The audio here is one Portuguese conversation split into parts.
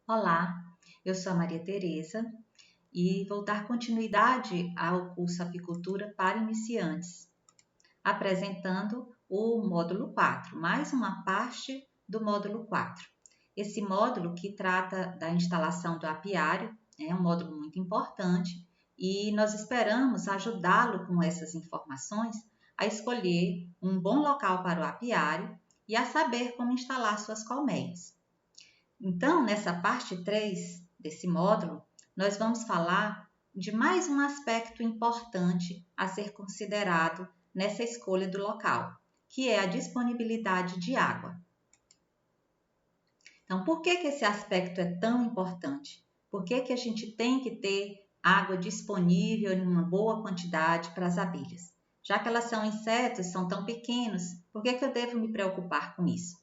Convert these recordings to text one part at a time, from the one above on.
Olá, eu sou a Maria Tereza e vou dar continuidade ao curso Apicultura para Iniciantes, apresentando o módulo 4, mais uma parte do módulo 4. Esse módulo que trata da instalação do apiário é um módulo muito importante e nós esperamos ajudá-lo com essas informações a escolher um bom local para o apiário e a saber como instalar suas colmeias. Então, nessa parte 3 desse módulo, nós vamos falar de mais um aspecto importante a ser considerado nessa escolha do local, que é a disponibilidade de água. Então, por que esse aspecto é tão importante? Por que a gente tem que ter água disponível em uma boa quantidade para as abelhas? Já que elas são insetos, são tão pequenos, por que eu devo me preocupar com isso?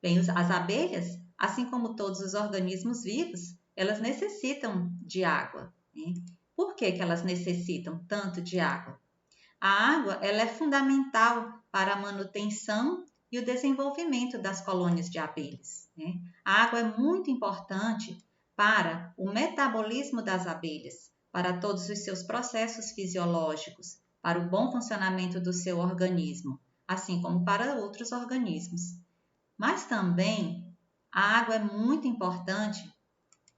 Bem, as abelhas, assim como todos os organismos vivos, elas necessitam de água. Né? Por que elas necessitam tanto de água? A água ela é fundamental para a manutenção e o desenvolvimento das colônias de abelhas. Né? A água é muito importante para o metabolismo das abelhas, para todos os seus processos fisiológicos, para o bom funcionamento do seu organismo, assim como para outros organismos. Mas também a água é muito importante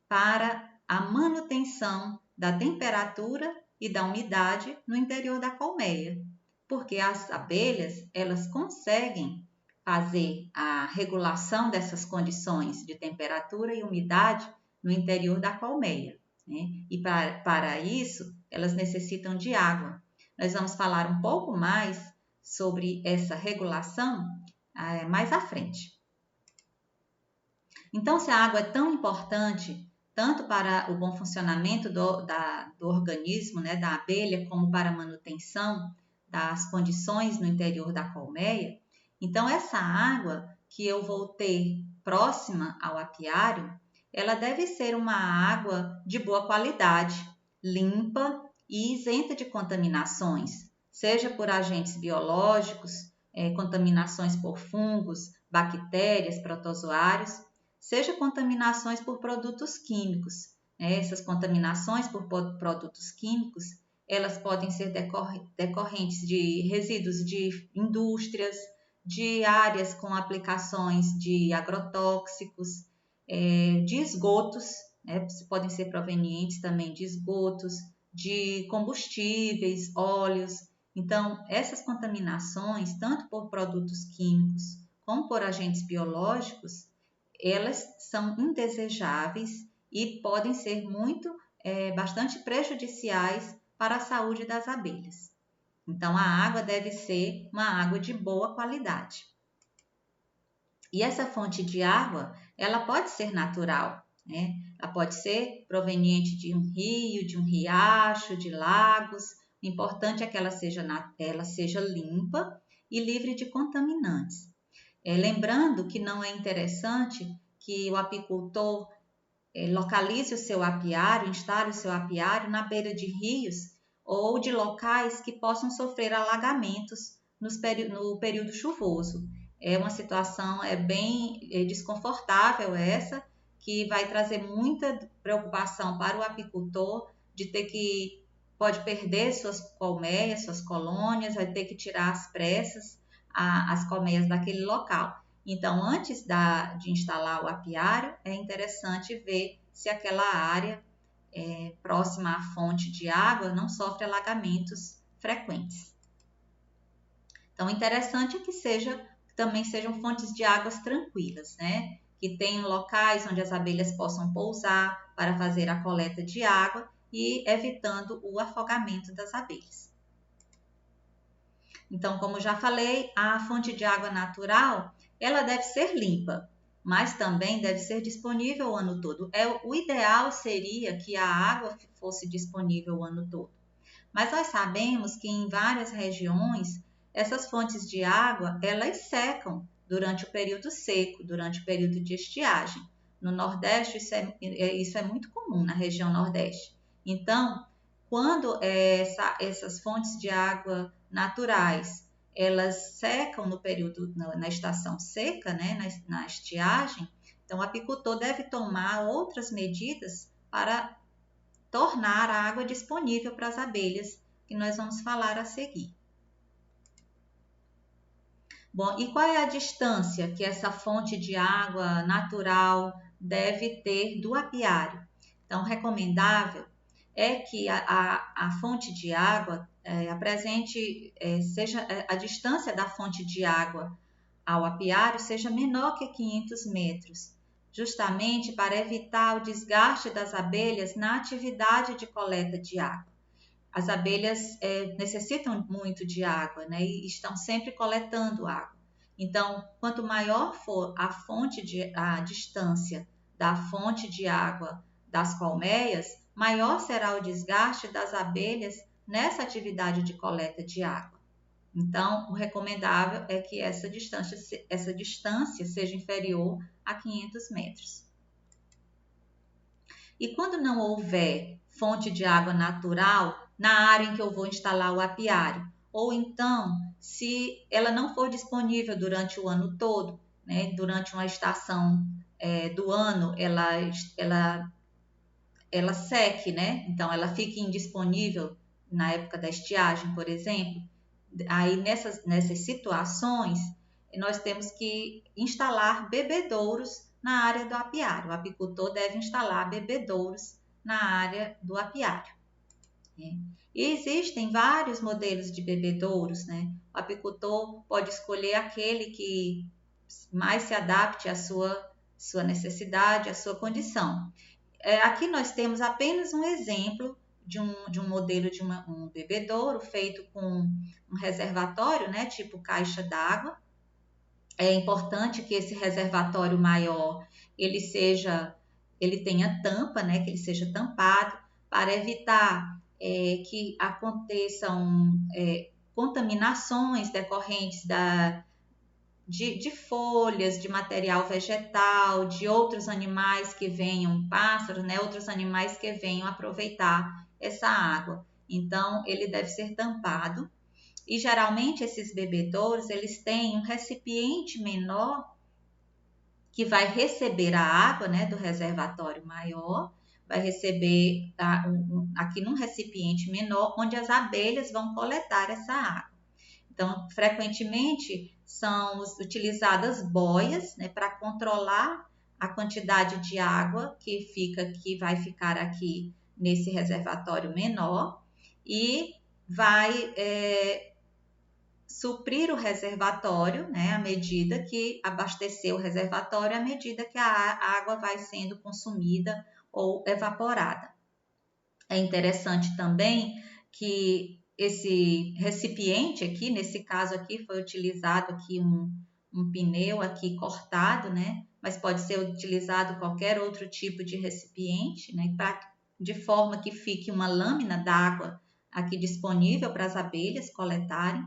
para a manutenção da temperatura e da umidade no interior da colmeia, porque as abelhas elas conseguem fazer a regulação dessas condições de temperatura e umidade no interior da colmeia. Né? E para isso elas necessitam de água. Nós vamos falar um pouco mais sobre essa regulação mais à frente. Então, se a água é tão importante, tanto para o bom funcionamento do organismo, né, da abelha, como para a manutenção das condições no interior da colmeia, então essa água que eu vou ter próxima ao apiário, ela deve ser uma água de boa qualidade, limpa e isenta de contaminações, seja por agentes biológicos, contaminações por fungos, bactérias, protozoários, seja contaminações por produtos químicos. Essas contaminações por produtos químicos, elas podem ser decorrentes de resíduos de indústrias, de áreas com aplicações de agrotóxicos, de esgotos, podem ser provenientes também de esgotos, de combustíveis, óleos. Então, essas contaminações, tanto por produtos químicos como por agentes biológicos, elas são indesejáveis e podem ser bastante prejudiciais para a saúde das abelhas. Então, a água deve ser uma água de boa qualidade. E essa fonte de água, ela pode ser natural, né? Ela pode ser proveniente de um rio, de um riacho, de lagos. O importante é que ela seja limpa e livre de contaminantes. Lembrando que não é interessante que o apicultor localize o seu apiário, instale o seu apiário na beira de rios ou de locais que possam sofrer alagamentos no período chuvoso. É uma situação bem desconfortável essa, que vai trazer muita preocupação para o apicultor de ter que pode perder suas colmeias, suas colônias, vai ter que tirar às pressas as colmeias daquele local. Então, antes de instalar o apiário, é interessante ver se aquela área próxima à fonte de água não sofre alagamentos frequentes. Então, interessante é que também sejam fontes de águas tranquilas, né? Que tenham locais onde as abelhas possam pousar para fazer a coleta de água e evitando o afogamento das abelhas. Então, como já falei, a fonte de água natural, ela deve ser limpa, mas também deve ser disponível o ano todo. O ideal seria que a água fosse disponível o ano todo. Mas nós sabemos que em várias regiões, essas fontes de água, elas secam durante o período seco, durante o período de estiagem. No Nordeste, isso é muito comum na região Nordeste. Então, quando essas fontes de água naturais, elas secam no período, na estação seca, né, na estiagem, Então, o apicultor deve tomar outras medidas para tornar a água disponível para as abelhas, que nós vamos falar a seguir. Bom, e qual é a distância que essa fonte de água natural deve ter do apiário? Então, recomendável é que a fonte de água seja a distância da fonte de água ao apiário seja menor que 500 metros, justamente para evitar o desgaste das abelhas na atividade de coleta de água. As abelhas necessitam muito de água, né, e estão sempre coletando água. Então, quanto maior for a distância da fonte de água das colmeias, maior será o desgaste das abelhas nessa atividade de coleta de água. Então, o recomendável é que essa distância seja inferior a 500 metros. E quando não houver fonte de água natural na área em que eu vou instalar o apiário, ou então, se ela não for disponível durante o ano todo, né, durante uma estação do ano, ela seque, né? Então, ela fica indisponível na época da estiagem, por exemplo. Aí, nessas situações, nós temos que instalar bebedouros na área do apiário. O apicultor deve instalar bebedouros na área do apiário. Né? E existem vários modelos de bebedouros, né? O apicultor pode escolher aquele que mais se adapte à sua necessidade, à sua condição. Aqui nós temos apenas um exemplo de um modelo de um bebedouro feito com um reservatório, né, tipo caixa d'água. É importante que esse reservatório maior ele tenha tampa, né, que ele seja tampado, para evitar que aconteçam contaminações decorrentes de folhas, de material vegetal, de outros animais que venham, pássaros, né, outros animais que venham aproveitar essa água. Então, ele deve ser tampado. E geralmente esses bebedouros, eles têm um recipiente menor que vai receber a água, né, do reservatório maior, vai receber aqui num recipiente menor, onde as abelhas vão coletar essa água. Então, frequentemente são utilizadas boias, né, para controlar a quantidade de água que vai ficar aqui nesse reservatório menor e vai suprir o reservatório, né, à medida que abastecer o reservatório, à medida que a água vai sendo consumida ou evaporada. É interessante também que esse recipiente aqui, nesse caso aqui, foi utilizado aqui um pneu aqui cortado, né? Mas pode ser utilizado qualquer outro tipo de recipiente, né? De forma que fique uma lâmina d'água aqui disponível para as abelhas coletarem.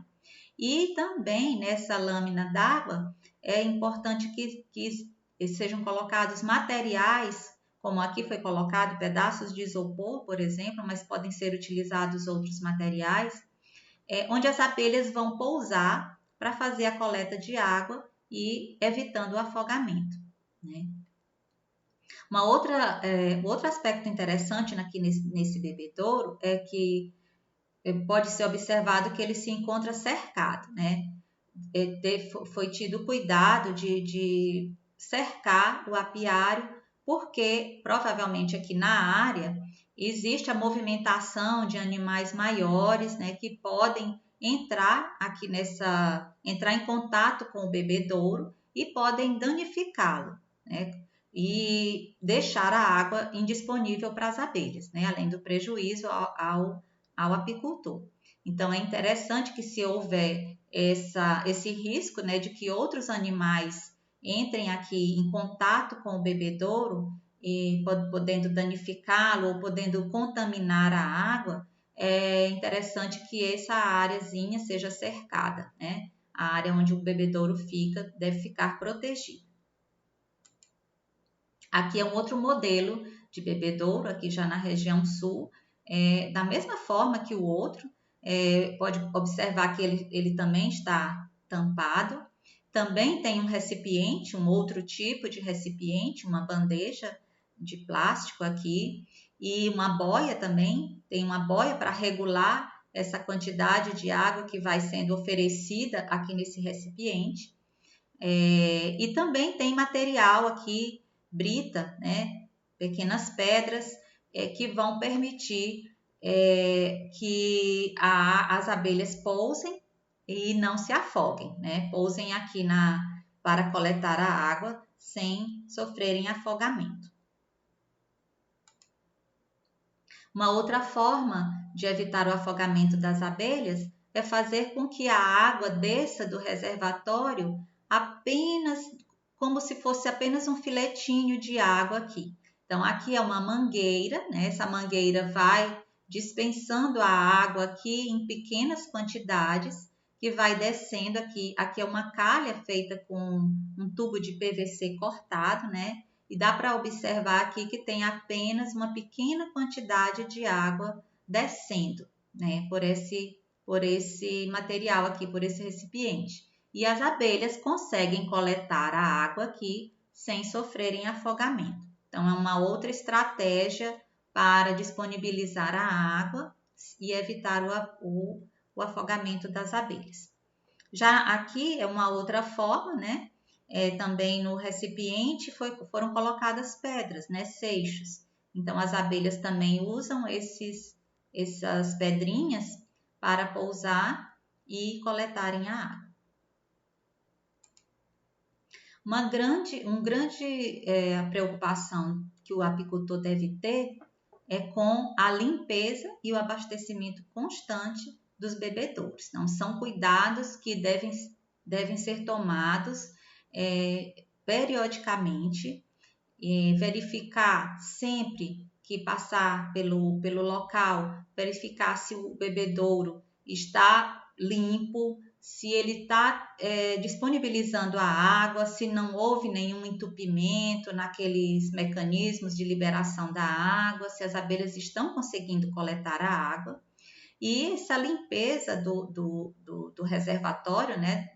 E também nessa lâmina d'água é importante que sejam colocados materiais, como aqui foi colocado pedaços de isopor, por exemplo, mas podem ser utilizados outros materiais, onde as abelhas vão pousar para fazer a coleta de água e evitando o afogamento. Né? Outro aspecto interessante aqui nesse bebedouro é que pode ser observado que ele se encontra cercado, né? Foi tido cuidado de cercar o apiário, porque provavelmente aqui na área existe a movimentação de animais maiores, né, que podem entrar em contato com o bebedouro e podem danificá-lo, né, e deixar a água indisponível para as abelhas, né, além do prejuízo ao apicultor. Então, é interessante que se houver esse risco, né, de que outros animais entrem aqui em contato com o bebedouro e podendo danificá-lo ou podendo contaminar a água, é interessante que essa áreazinha seja cercada, né? A área onde o bebedouro fica deve ficar protegida. Aqui é um outro modelo de bebedouro, aqui já na região sul, da mesma forma que o outro, pode observar que ele também está tampado. também tem um recipiente, um outro tipo de recipiente, uma bandeja de plástico aqui, e uma boia também, tem uma boia para regular essa quantidade de água que vai sendo oferecida aqui nesse recipiente. E também tem material aqui, brita, né? Pequenas pedras que vão permitir que as abelhas pousem e não se afoguem, né? Pousem aqui para coletar a água sem sofrerem afogamento. Uma outra forma de evitar o afogamento das abelhas é fazer com que a água desça do reservatório apenas como se fosse apenas um filetinho de água aqui. Então, aqui é uma mangueira, né? Essa mangueira vai dispensando a água aqui em pequenas quantidades, que vai descendo aqui. Aqui é uma calha feita com um tubo de PVC cortado, né? E dá para observar aqui que tem apenas uma pequena quantidade de água descendo, né? Por esse material aqui, por esse recipiente. E as abelhas conseguem coletar a água aqui sem sofrerem afogamento. Então, é uma outra estratégia para disponibilizar a água e evitar o afogamento das abelhas. Já aqui é uma outra forma, né? Também no recipiente foram colocadas pedras, né? Seixos. Então, as abelhas também usam essas pedrinhas para pousar e coletarem a água. Uma grande preocupação que o apicultor deve ter é com a limpeza e o abastecimento constante dos bebedouros. Então, são cuidados que devem ser tomados periodicamente, verificar sempre que passar pelo local, verificar se o bebedouro está limpo, se ele está disponibilizando a água, se não houve nenhum entupimento naqueles mecanismos de liberação da água, se as abelhas estão conseguindo coletar a água. E essa limpeza do reservatório, né,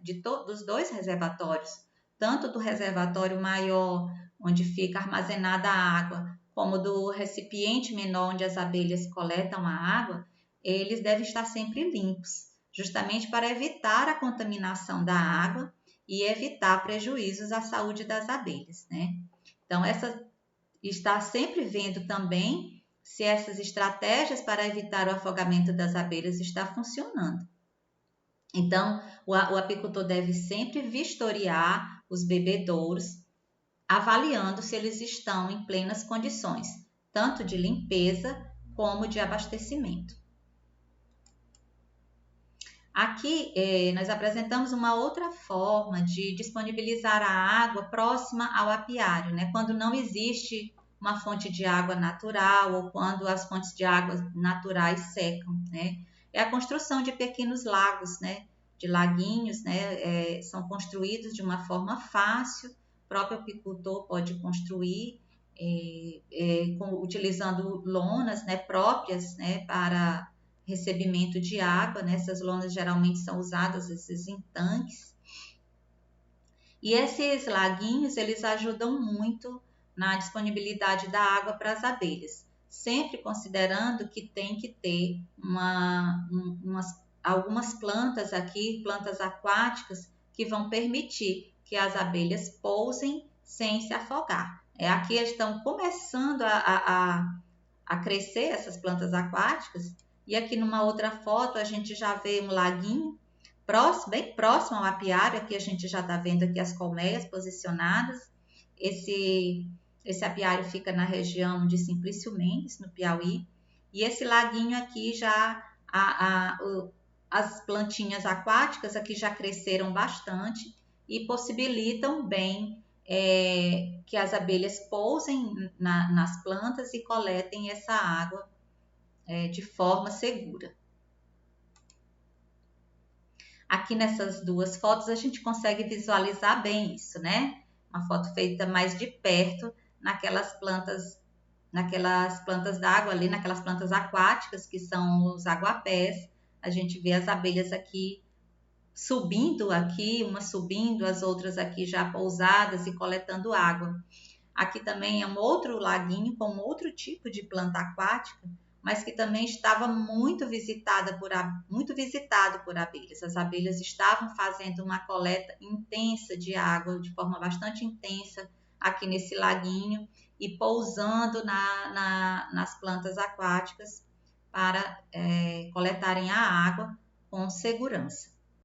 dos dois reservatórios, tanto do reservatório maior, onde fica armazenada a água, como do recipiente menor, onde as abelhas coletam a água, eles devem estar sempre limpos, justamente para evitar a contaminação da água e evitar prejuízos à saúde das abelhas, né? Então, está sempre vendo também se essas estratégias para evitar o afogamento das abelhas está funcionando. Então, o apicultor deve sempre vistoriar os bebedouros, avaliando se eles estão em plenas condições, tanto de limpeza como de abastecimento. Aqui, nós apresentamos uma outra forma de disponibilizar a água próxima ao apiário, né? Quando não existe uma fonte de água natural ou quando as fontes de água naturais secam, né? É a construção de pequenos lagos, né? De laguinhos, né? São construídos de uma forma fácil, o próprio apicultor pode construir utilizando lonas, né? Próprias, né? Para recebimento de água, né? Essas lonas geralmente são usadas em tanques. E esses laguinhos, eles ajudam muito na disponibilidade da água para as abelhas, sempre considerando que tem que ter algumas plantas aqui, plantas aquáticas, que vão permitir que as abelhas pousem sem se afogar. Aqui estão começando a crescer essas plantas aquáticas, e aqui numa outra foto a gente já vê um laguinho bem próximo ao apiário. Aqui a gente já está vendo aqui as colmeias posicionadas. Esse apiário fica na região de Simplício Mendes, no Piauí. E esse laguinho aqui já, as plantinhas aquáticas aqui já cresceram bastante e possibilitam bem que as abelhas pousem nas plantas e coletem essa água de forma segura. Aqui nessas duas fotos a gente consegue visualizar bem isso, né? Uma foto feita mais de perto naquelas plantas d'água ali, naquelas plantas aquáticas que são os aguapés. A gente vê as abelhas aqui subindo aqui, umas subindo, as outras aqui já pousadas e coletando água. Aqui também é um outro laguinho com outro tipo de planta aquática, mas que também estava muito visitado por abelhas. As abelhas estavam fazendo uma coleta intensa de água, de forma bastante intensa, aqui nesse laguinho e pousando nas plantas aquáticas para coletarem a água com segurança.